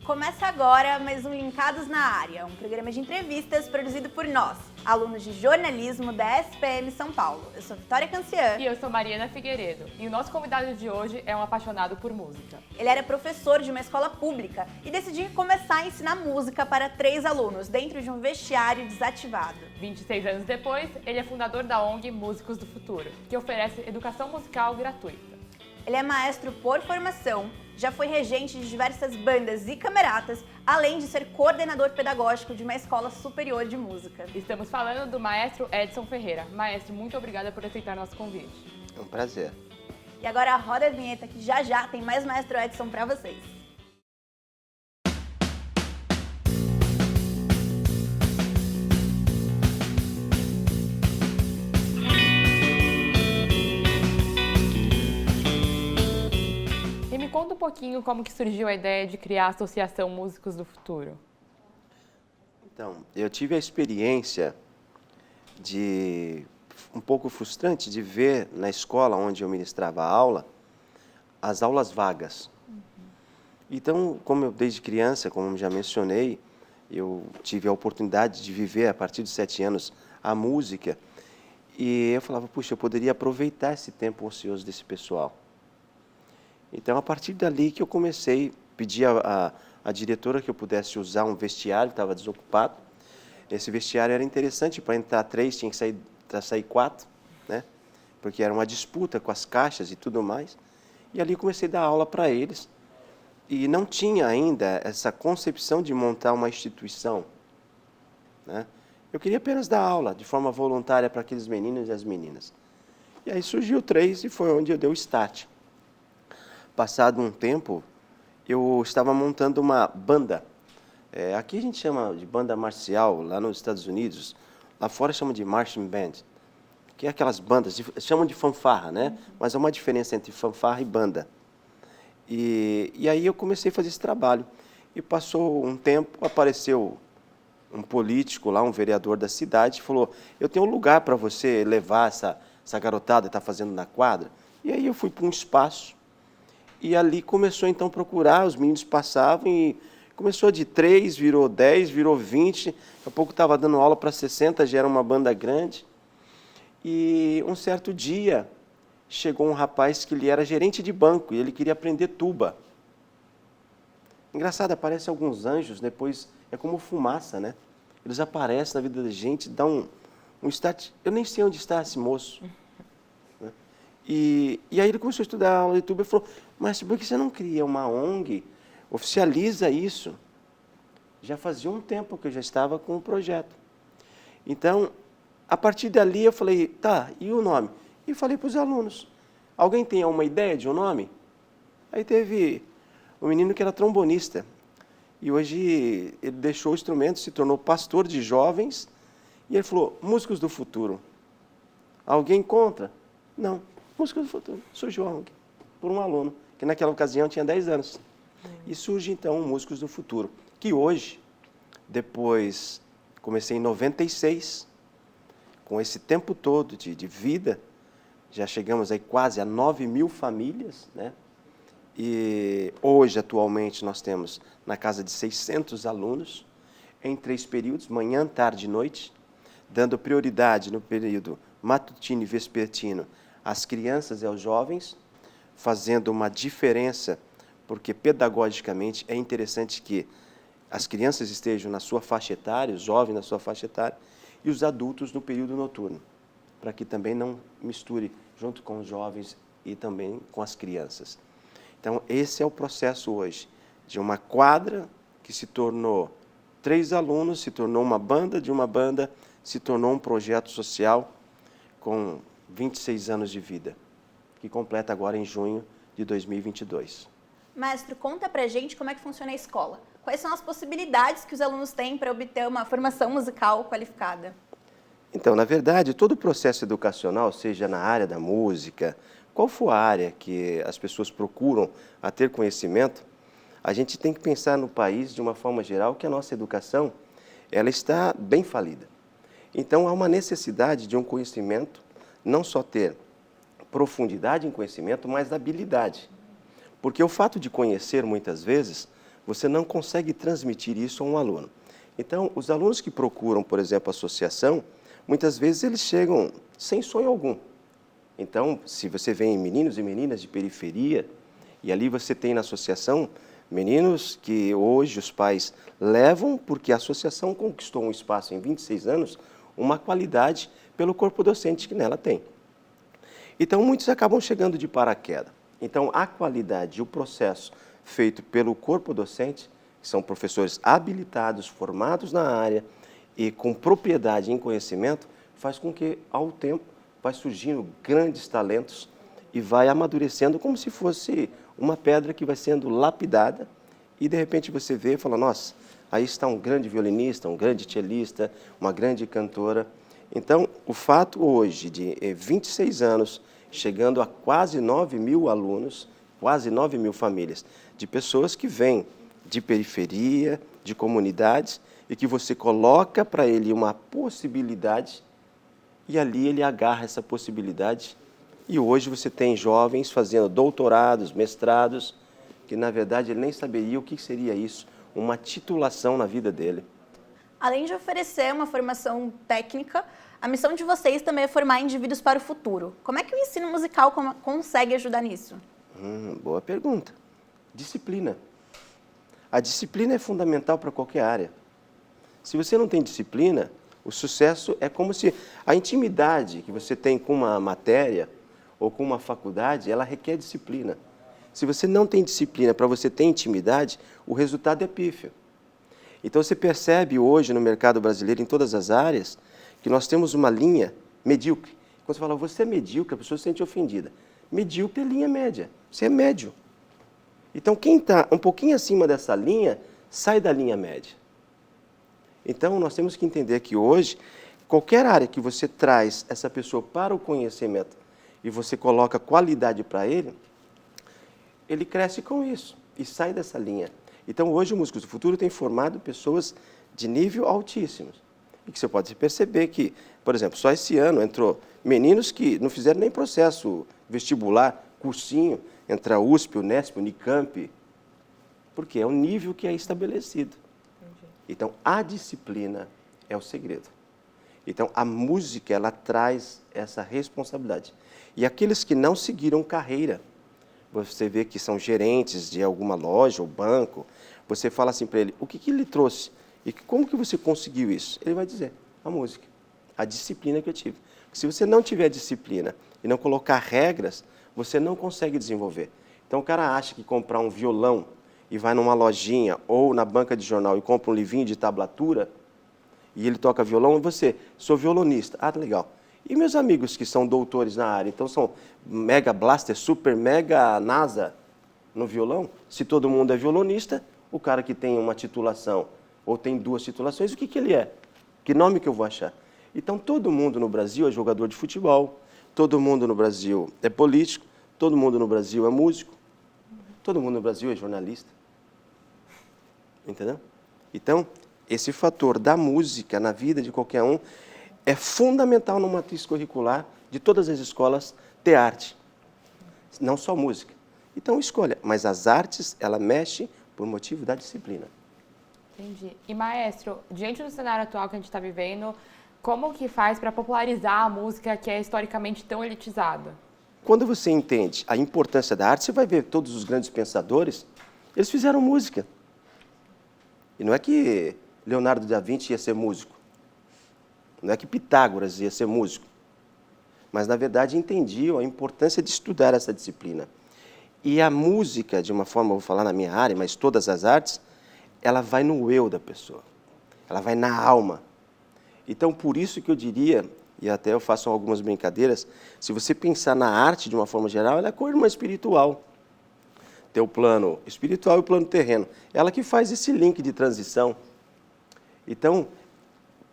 Começa agora mais um Linkados na Área, um programa de entrevistas produzido por nós, alunos de jornalismo da SPM São Paulo. Eu sou Vitória Cancian. E eu sou Mariana Figueiredo. E o nosso convidado de hoje é um apaixonado por música. Ele era professor de uma escola pública e decidiu começar a ensinar música para 3 alunos dentro de um vestiário desativado. 26 anos depois, ele é fundador da ONG Músicos do Futuro, que oferece educação musical gratuita. Ele é maestro por formação, já foi regente de diversas bandas e cameratas, além de ser coordenador pedagógico de uma escola superior de música. Estamos falando do maestro Edson Ferreira. Maestro, muito obrigada por aceitar nosso convite. É um prazer. E agora roda a vinheta que já tem mais maestro Edson para vocês. Me conta um pouquinho como que surgiu a ideia de criar a Associação Músicos do Futuro. Então, eu tive a experiência um pouco frustrante de ver na escola onde eu ministrava a aula, as aulas vagas. Então, como eu desde criança, como já mencionei, eu tive a oportunidade de viver a partir dos 7 anos a música e eu falava, puxa, eu poderia aproveitar esse tempo ocioso desse pessoal. Então, a partir dali que eu comecei, pedi à diretora que eu pudesse usar um vestiário, estava desocupado. Esse vestiário era interessante, para entrar 3 tinha que sair 4, né? Porque era uma disputa com as caixas e tudo mais. E ali comecei a dar aula para eles. E não tinha ainda essa concepção de montar uma instituição, né? Eu queria apenas dar aula de forma voluntária para aqueles meninos e as meninas. E aí surgiu 3 e foi onde eu dei o start. Passado um tempo, eu estava montando uma banda. Aqui a gente chama de banda marcial, lá nos Estados Unidos. Lá fora chama de marching band, que é aquelas bandas, chamam de fanfarra, né? Mas há uma diferença entre fanfarra e banda. E aí eu comecei a fazer esse trabalho. E passou um tempo, apareceu um político lá, um vereador da cidade, e falou, eu tenho um lugar para você levar essa garotada que está fazendo na quadra. E aí eu fui para um espaço. E ali começou então a procurar, os meninos passavam e começou de 3, virou 10, virou 20, daqui a pouco estava dando aula para 60, já era uma banda grande. E um certo dia chegou um rapaz que ele era gerente de banco e ele queria aprender tuba. Engraçado, aparecem alguns anjos, depois é como fumaça, né? Eles aparecem na vida da gente, dá um start. Eu nem sei onde está esse moço. E aí ele começou a estudar aula de tuba e falou, mas por que você não cria uma ONG, oficializa isso? Já fazia um tempo que eu já estava com o projeto. Então, a partir dali eu falei, tá, e o nome? E falei para os alunos, alguém tem alguma ideia de um nome? Aí teve um menino que era trombonista, e hoje ele deixou o instrumento, se tornou pastor de jovens, e ele falou, Músicos do Futuro. Alguém contra? Não. Músicos do Futuro. Surgiu a ONG por um aluno, que naquela ocasião tinha 10 anos. E surge, então, o Músicos do Futuro, que hoje, depois, comecei em 96, com esse tempo todo de vida, já chegamos aí quase a 9.000 famílias, né? E hoje, atualmente, nós temos na casa de 600 alunos, em 3 períodos, manhã, tarde e noite, dando prioridade no período matutino e vespertino às crianças e aos jovens, fazendo uma diferença, porque pedagogicamente é interessante que as crianças estejam na sua faixa etária, os jovens na sua faixa etária, e os adultos no período noturno, para que também não misture junto com os jovens e também com as crianças. Então, esse é o processo hoje, de uma quadra que se tornou 3 alunos, se tornou uma banda, de uma banda se tornou um projeto social com 26 anos de vida, que completa agora em junho de 2022. Mestre, conta pra gente como é que funciona a escola. Quais são as possibilidades que os alunos têm para obter uma formação musical qualificada? Então, na verdade, todo o processo educacional, seja na área da música, qual for a área que as pessoas procuram a ter conhecimento, a gente tem que pensar no país, de uma forma geral, que a nossa educação ela está bem falida. Então, há uma necessidade de um conhecimento, não só ter profundidade em conhecimento, mas habilidade. Porque o fato de conhecer, muitas vezes, você não consegue transmitir isso a um aluno. Então, os alunos que procuram, por exemplo, a associação, muitas vezes eles chegam sem sonho algum. Então, se você vê meninos e meninas de periferia, e ali você tem na associação meninos que hoje os pais levam, porque a associação conquistou um espaço em 26 anos, uma qualidade pelo corpo docente que nela tem. Então, muitos acabam chegando de paraquedas. Então, a qualidade e o processo feito pelo corpo docente, que são professores habilitados, formados na área e com propriedade em conhecimento, faz com que, ao tempo, vai surgindo grandes talentos e vai amadurecendo como se fosse uma pedra que vai sendo lapidada e, de repente, você vê e fala, nossa, aí está um grande violinista, um grande cellista, uma grande cantora. Então, o fato hoje de 26 anos, chegando a quase 9 mil alunos, quase 9 mil famílias, de pessoas que vêm de periferia, de comunidades, e que você coloca para ele uma possibilidade, e ali ele agarra essa possibilidade. E hoje você tem jovens fazendo doutorados, mestrados, que na verdade ele nem saberia o que seria isso, uma titulação na vida dele. Além de oferecer uma formação técnica, a missão de vocês também é formar indivíduos para o futuro. Como é que o ensino musical consegue ajudar nisso? Boa pergunta. Disciplina. A disciplina é fundamental para qualquer área. Se você não tem disciplina, o sucesso é como se a intimidade que você tem com uma matéria ou com uma faculdade, ela requer disciplina. Se você não tem disciplina para você ter intimidade, o resultado é pífio. Então você percebe hoje no mercado brasileiro, em todas as áreas, que nós temos uma linha medíocre. Quando você fala, você é medíocre, a pessoa se sente ofendida. Medíocre é linha média, você é médio. Então quem está um pouquinho acima dessa linha, sai da linha média. Então nós temos que entender que hoje, qualquer área que você traz essa pessoa para o conhecimento e você coloca qualidade para ele cresce com isso e sai dessa linha. Então hoje o Músicos do Futuro tem formado pessoas de nível altíssimos. E que você pode perceber que, por exemplo, só esse ano entrou meninos que não fizeram nem processo vestibular, cursinho, entre a USP, Unesp, Unicamp, porque é um nível que é estabelecido. Então, a disciplina é o segredo. Então, a música, ela traz essa responsabilidade. E aqueles que não seguiram carreira, você vê que são gerentes de alguma loja ou banco, você fala assim para ele, o que ele trouxe? E como que você conseguiu isso? Ele vai dizer, a música, a disciplina que eu tive. Se você não tiver disciplina e não colocar regras, você não consegue desenvolver. Então, o cara acha que comprar um violão e vai numa lojinha ou na banca de jornal e compra um livrinho de tablatura e ele toca violão, e você, sou violonista. Ah, legal. E meus amigos que são doutores na área, então são mega blaster, super mega NASA no violão? Se todo mundo é violonista, o cara que tem uma titulação ou tem 2 titulações, o que ele é? Que nome que eu vou achar? Então, todo mundo no Brasil é jogador de futebol, todo mundo no Brasil é político, todo mundo no Brasil é músico, todo mundo no Brasil é jornalista. Entendeu? Então, esse fator da música na vida de qualquer um é fundamental numa matriz curricular de todas as escolas ter arte, não só música. Então, escolha. Mas as artes, ela mexe por motivo da disciplina. Entendi. E, maestro, diante do cenário atual que a gente está vivendo, como que faz para popularizar a música que é historicamente tão elitizada? Quando você entende a importância da arte, você vai ver todos os grandes pensadores, eles fizeram música. E não é que Leonardo da Vinci ia ser músico. Não é que Pitágoras ia ser músico. Mas, na verdade, entendiam a importância de estudar essa disciplina. E a música, de uma forma, eu vou falar na minha área, mas todas as artes, ela vai no eu da pessoa. Ela vai na alma. Então, por isso que eu diria, e até eu faço algumas brincadeiras, se você pensar na arte de uma forma geral, ela é co-irmã espiritual. Tem o plano espiritual e o plano terreno. Ela que faz esse link de transição. Então,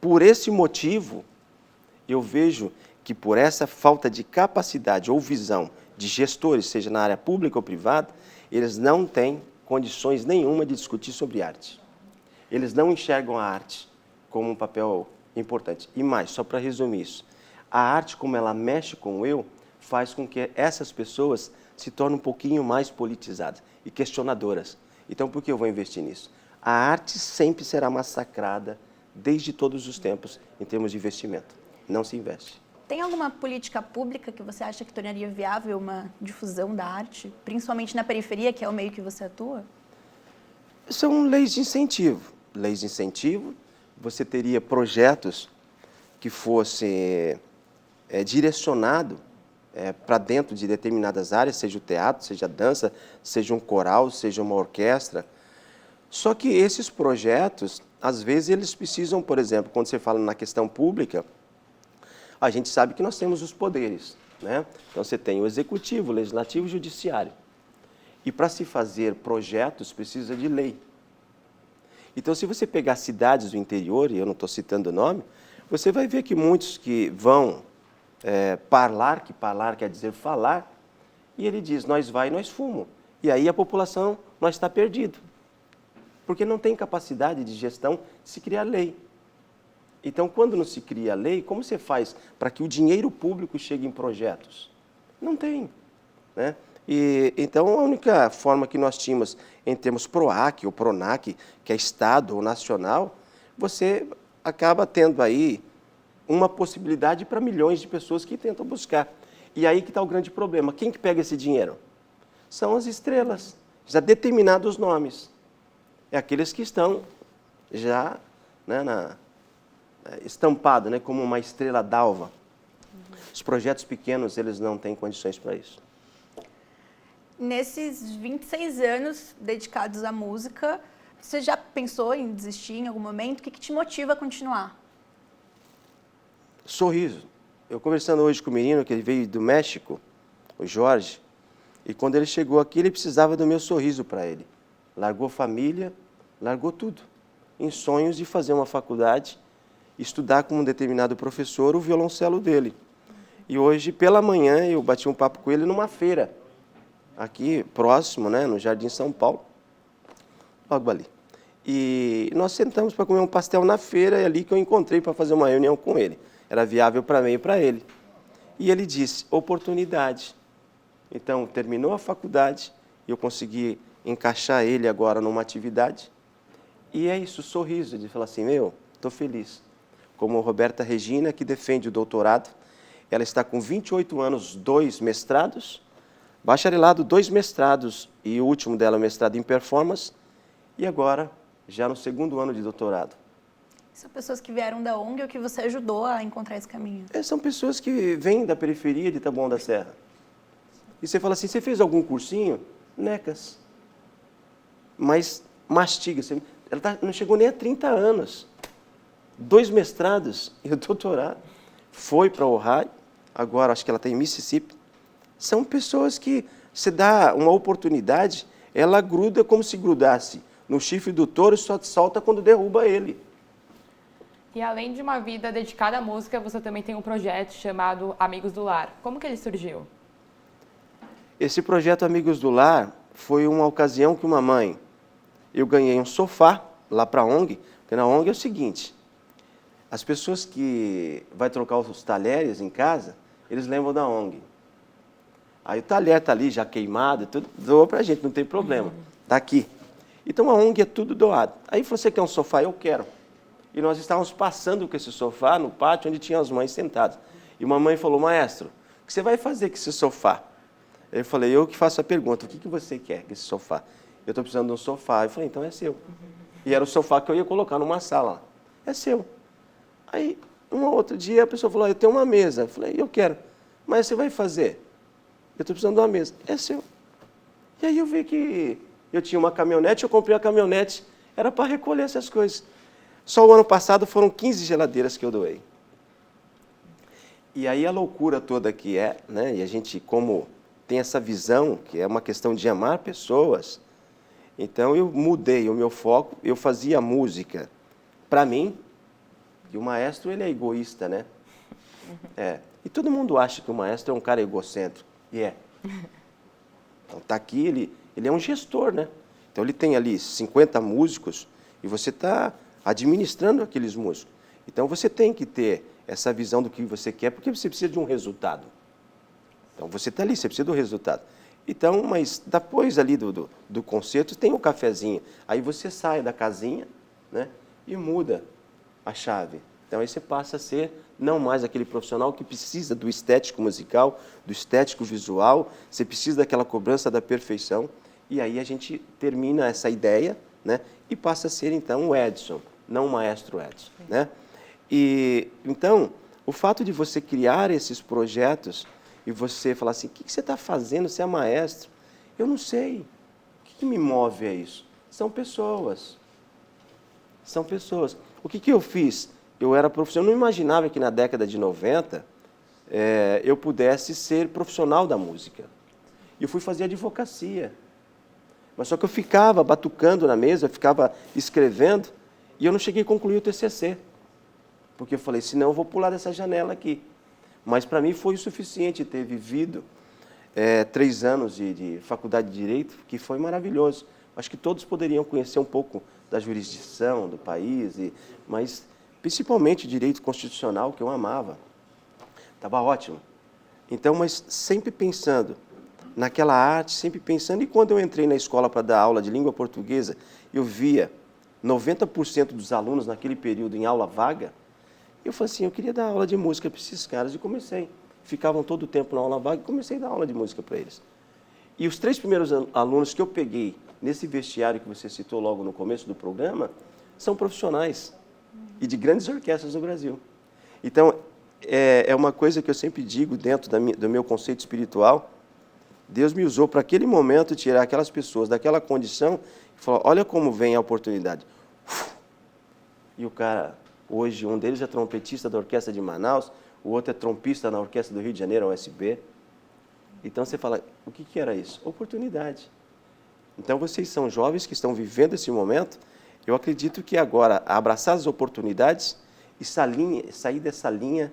por esse motivo, eu vejo que por essa falta de capacidade ou visão de gestores, seja na área pública ou privada, eles não têm condições nenhuma de discutir sobre arte. Eles não enxergam a arte como um papel importante. E mais, só para resumir isso, a arte, como ela mexe com o eu, faz com que essas pessoas se tornem um pouquinho mais politizadas e questionadoras. Então, por que eu vou investir nisso? A arte sempre será massacrada desde todos os tempos em termos de investimento. Não se investe. Tem alguma política pública que você acha que tornaria viável uma difusão da arte, principalmente na periferia, que é o meio que você atua? São leis de incentivo. Leis de incentivo, você teria projetos que fossem direcionados para dentro de determinadas áreas, seja o teatro, seja a dança, seja um coral, seja uma orquestra. Só que esses projetos, às vezes, eles precisam, por exemplo, quando você fala na questão pública, a gente sabe que nós temos os poderes, né? Então, você tem o executivo, o legislativo e o judiciário. E para se fazer projetos, precisa de lei. Então, se você pegar cidades do interior, e eu não estou citando o nome, você vai ver que muitos que vão parlar, que parlar quer dizer falar, e ele diz, nós vai, nós fumo. E aí a população, nós está perdido. Porque não tem capacidade de gestão de se criar lei. Então, quando não se cria lei, como você faz para que o dinheiro público chegue em projetos? Não tem, né? Então, a única forma que nós tínhamos em termos PROAC ou PRONAC, que é Estado ou nacional, você acaba tendo aí uma possibilidade para milhões de pessoas que tentam buscar. E aí que está o grande problema. Quem que pega esse dinheiro? São as estrelas, já determinados nomes. É aqueles que estão já, né, estampados, né, como uma estrela d'alva. Os projetos pequenos, eles não têm condições para isso. Nesses 26 anos dedicados à música, você já pensou em desistir em algum momento? O que te motiva a continuar? Sorriso. Eu conversando hoje com o menino, que ele veio do México, o Jorge, e quando ele chegou aqui, ele precisava do meu sorriso para ele. Largou família, largou tudo, em sonhos de fazer uma faculdade, estudar com um determinado professor o violoncelo dele. E hoje, pela manhã, eu bati um papo com ele numa feira, aqui próximo, né, no Jardim São Paulo, logo ali. E nós sentamos para comer um pastel na feira, é ali que eu encontrei para fazer uma reunião com ele. Era viável para mim e para ele. E ele disse, oportunidade. Então, terminou a faculdade, eu consegui encaixar ele agora numa atividade. E é isso, sorriso, de falar assim, estou feliz. Como a Roberta Regina, que defende o doutorado, ela está com 28 anos, 2 mestrados, bacharelado, 2 mestrados, e o último dela, mestrado em performance, e agora, já no 2º ano de doutorado. São pessoas que vieram da ONG ou que você ajudou a encontrar esse caminho? São pessoas que vêm da periferia de Taboão da Serra. E você fala assim, você fez algum cursinho? Necas. Mas mastiga. Ela não chegou nem a 30 anos. 2 mestrados e o doutorado. Foi para Ohio, agora acho que ela está em Mississippi. São pessoas que você dá uma oportunidade, ela gruda como se grudasse no chifre do touro e só solta quando derruba ele. E além de uma vida dedicada à música, você também tem um projeto chamado Amigos do Lar. Como que ele surgiu? Esse projeto Amigos do Lar foi uma ocasião que eu ganhei um sofá lá para a ONG, porque na ONG é o seguinte, as pessoas que vai trocar os talheres em casa, eles lembram da ONG. Aí o talher está ali já queimado, tudo doa para a gente, não tem problema, está aqui. Então a ONG é tudo doado. Aí você quer um sofá? Eu quero. E nós estávamos passando com esse sofá no pátio onde tinham as mães sentadas. E uma mãe falou, maestro, o que você vai fazer com esse sofá? Eu falei, eu que faço a pergunta, o que você quer com esse sofá? Eu estou precisando de um sofá. Eu falei, então é seu. E era o sofá que eu ia colocar numa sala. É seu. Aí, um outro dia, a pessoa falou, eu tenho uma mesa. Eu falei, eu quero. Mas você vai fazer? Eu estou precisando de uma mesa. É seu. E aí eu vi que eu tinha uma caminhonete, eu comprei a caminhonete, era para recolher essas coisas. Só o ano passado foram 15 geladeiras que eu doei. E aí a loucura toda que é, né? E a gente, como tem essa visão, que é uma questão de amar pessoas, então eu mudei o meu foco, eu fazia música para mim, e o maestro ele é egoísta, né? E todo mundo acha que o maestro é um cara egocêntrico, e é. Então está aqui, ele é um gestor, né? Então ele tem ali 50 músicos, e você está administrando aqueles músicos. Então você tem que ter essa visão do que você quer, porque você precisa de um resultado. Então você está ali, você precisa do resultado. Então, mas depois ali do concerto tem o cafezinho. Aí você sai da casinha, né, e muda a chave. Então aí você passa a ser não mais aquele profissional que precisa do estético musical, do estético visual, você precisa daquela cobrança da perfeição. E aí a gente termina essa ideia, né, e passa a ser então o Edson, não o maestro Edson, né? E então, o fato de você criar esses projetos e você falar assim, o que você está fazendo? Você é maestro? Eu não sei. O que me move a isso? São pessoas. São pessoas. O que eu fiz? Eu era profissional, eu não imaginava que na década de 90 eu pudesse ser profissional da música. E eu fui fazer advocacia. Mas só que eu ficava batucando na mesa, eu ficava escrevendo, e eu não cheguei a concluir o TCC. Porque eu falei, senão eu vou pular dessa janela aqui. Mas para mim foi o suficiente ter vivido 3 anos de faculdade de Direito, que foi maravilhoso. Acho que todos poderiam conhecer um pouco da jurisdição do país, mas principalmente Direito Constitucional, que eu amava. Estava ótimo. Então, mas sempre pensando naquela arte, sempre pensando. E quando eu entrei na escola para dar aula de língua portuguesa, eu via 90% dos alunos naquele período em aula vaga. Eu falei assim, eu queria dar aula de música para esses caras. E comecei. Ficavam todo o tempo na aula vaga e comecei a dar aula de música para eles. E os 3 primeiros alunos que eu peguei nesse vestiário que você citou logo no começo do programa, são profissionais e de grandes orquestras no Brasil. Então, é uma coisa que eu sempre digo dentro do meu conceito espiritual. Deus me usou para aquele momento tirar aquelas pessoas daquela condição e falar, olha como vem a oportunidade. E o cara, hoje, um deles é trompetista da Orquestra de Manaus, o outro é trompista na Orquestra do Rio de Janeiro, a USB. Então você fala, o que era isso? Oportunidade. Então vocês são jovens que estão vivendo esse momento. Eu acredito que agora, abraçar as oportunidades e sair dessa linha,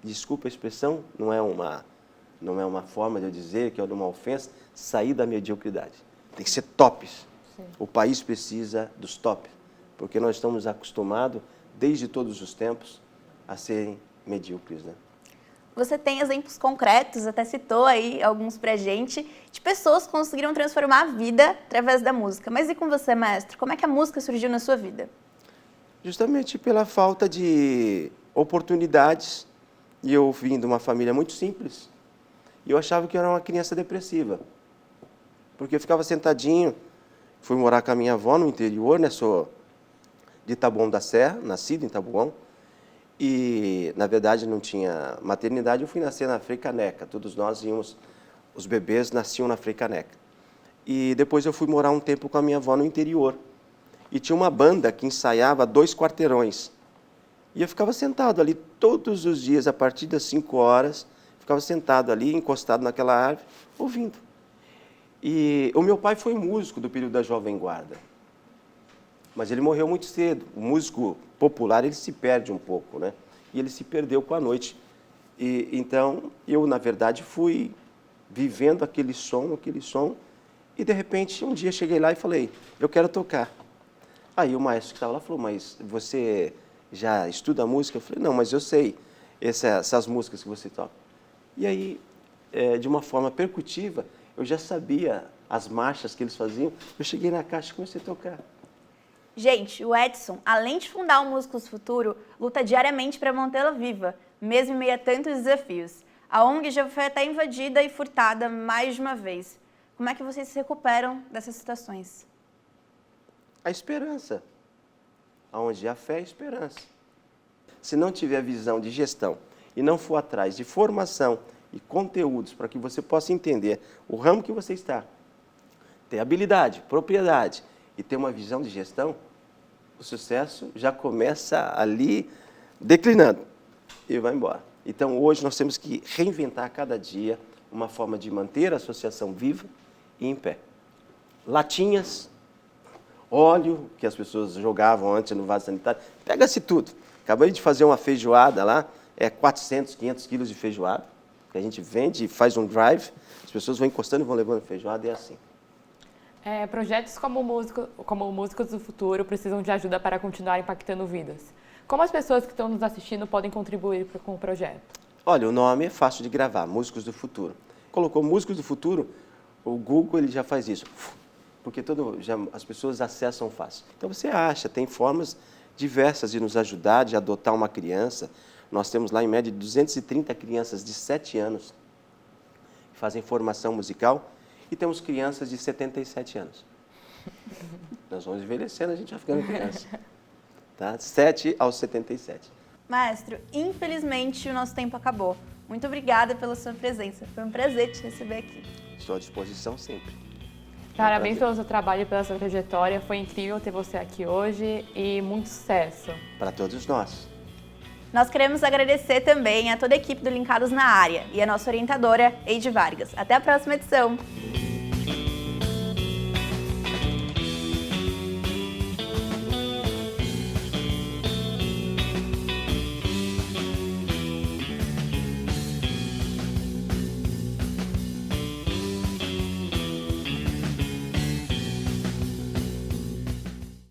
desculpa a expressão, não é uma forma de eu dizer que é uma ofensa, sair da mediocridade. Tem que ser tops. Sim. O país precisa dos tops, porque nós estamos acostumados, desde todos os tempos, a serem medíocres, né? Você tem exemplos concretos, até citou aí alguns pra gente, de pessoas que conseguiram transformar a vida através da música. Mas e com você, maestro? Como é que a música surgiu na sua vida? Justamente pela falta de oportunidades. E eu vim de uma família muito simples. E eu achava que eu era uma criança depressiva. Porque eu ficava sentadinho, fui morar com a minha avó no interior, né? Sou de Taboão da Serra, nascido em Taboão. E, na verdade, não tinha maternidade, eu fui nascer na Frei Caneca. Todos nós íamos, os bebês nasciam na Frei Caneca. E depois eu fui morar um tempo com a minha avó no interior. E tinha uma banda que ensaiava 2 quarteirões. E eu ficava sentado ali todos os dias, a partir das 5 horas, ficava sentado ali, encostado naquela árvore, ouvindo. E o meu pai foi músico do período da Jovem Guarda. Mas ele morreu muito cedo. O músico popular, ele se perde um pouco, né? E ele se perdeu com a noite. E então, eu, na verdade, fui vivendo aquele som, e, de repente, um dia cheguei lá e falei, eu quero tocar. Aí o maestro que estava lá falou, mas você já estuda música? Eu falei, não, mas eu sei essas músicas que você toca. E aí, de uma forma percutiva, eu já sabia as marchas que eles faziam. Eu cheguei na caixa e comecei a tocar. Gente, o Edson, além de fundar o Músicos Futuro, luta diariamente para mantê-la viva, mesmo em meio a tantos desafios. A ONG já foi até invadida e furtada mais de uma vez. Como é que vocês se recuperam dessas situações? A esperança. Onde há fé, esperança. Se não tiver visão de gestão e não for atrás de formação e conteúdos para que você possa entender o ramo que você está, ter habilidade, propriedade e ter uma visão de gestão, o sucesso já começa ali declinando e vai embora. Então, hoje nós temos que reinventar cada dia uma forma de manter a associação viva e em pé. Latinhas, óleo, que as pessoas jogavam antes no vaso sanitário, pega-se tudo. Acabei de fazer uma feijoada lá, 400, 500 quilos de feijoada, que a gente vende e faz um drive, as pessoas vão encostando e vão levando feijoada, e é assim. Projetos como Músicos do Futuro precisam de ajuda para continuar impactando vidas. Como as pessoas que estão nos assistindo podem contribuir com o projeto? Olha, o nome é fácil de gravar, Músicos do Futuro. Colocou Músicos do Futuro, O Google ele já faz isso, porque as pessoas acessam fácil. Então você acha, tem formas diversas de nos ajudar, de adotar uma criança. Nós temos lá em média 230 crianças de 7 anos que fazem formação musical e temos crianças de 77 anos. Nós vamos envelhecendo, a gente vai ficando criança. Tá? 7 aos 77. Maestro, infelizmente o nosso tempo acabou. Muito obrigada pela sua presença. Foi um prazer te receber aqui. Estou à disposição sempre. Parabéns pelo seu trabalho e pela sua trajetória. Foi incrível ter você aqui hoje e muito sucesso. Para todos nós. Nós queremos agradecer também a toda a equipe do Linkados na Área e a nossa orientadora, Eide Vargas. Até a próxima edição!